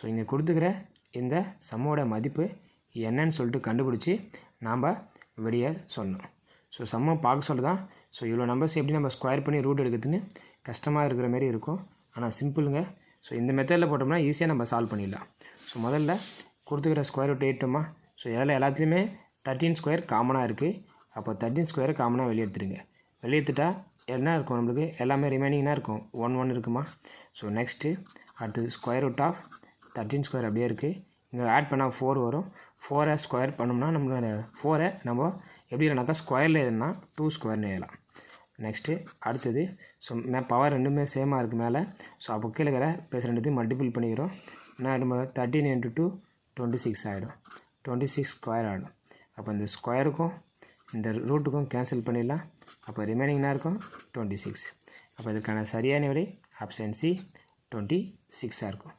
So இங்கே கொடுத்துக்கிற இந்த சம்மோட மதிப்பு என்னன்னு சொல்லிட்டு கண்டுபிடிச்சி நாம் வெளியே சொல்லணும். ஸோ சம்மை பார்க்க சொல்ல தான். ஸோ இவ்வளோ நம்பர்ஸ் எப்படி நம்ம ஸ்கொயர் பண்ணி ரூட் எடுக்கிறதுன்னு கஷ்டமாக இருக்கிற மாரி இருக்கும். ஆனால் சிம்பிளுங்க. ஸோ இந்த மெத்தடில் போட்டோம்னா ஈஸியாக நம்ம சால்வ் பண்ணிடலாம். ஸோ முதல்ல கொடுத்துக்கிற ஸ்கொயர் ரூட் எயிட்டோமா. ஸோ இதில் எல்லாத்துலேயுமே 13 ஸ்கொயர் காமனாக இருக்குது. அப்போ 13 ஸ்கொயரை காமனாக வெளியே எடுத்துருங்க. வெளியே எடுத்துட்டா என்ன இருக்கும் நம்மளுக்கு? எல்லாமே ரிமைனிங்னா இருக்கும். 1 இருக்குமா. ஸோ நெக்ஸ்ட்டு அடுத்தது ஸ்கொயர் ரூட் ஆஃப் 13 ஸ்கொயர் அப்படியே இருக்குது. இங்கே ஆட் பண்ணால் 4 வரும். 4ஐ ஸ்கொயர் பண்ணோம்னா நம்மளுக்கு 4ஐ நம்ம எப்படி இல்லைனாக்கா ஸ்கொயரில் எதுனா 2 ஸ்கொயர்னு எழுதலாம். நெக்ஸ்ட்டு அடுத்தது ஸோ பவர் ரெண்டுமே சேமாக இருக்குது மேலே. ஸோ அப்போ கீழே இருக்கிற ப்ளஸ் ரெண்டுத்தையும் மல்டிபிள் பண்ணிக்கிறோம். என்ன நம்ம 13 × 2 26 ஆகிடும். 26 ஸ்கொயர் ஆகிடும். அப்போ இந்த ஸ்கொயருக்கும் இந்த ரூட்டுக்கும் கேன்சல் பண்ணிடலாம். அப்போ ரிமைனிங்னா இருக்கும் 26. அப்போ இதுக்கான சரியான விடை ஆப்ஷன் சி 26 இருக்கும்.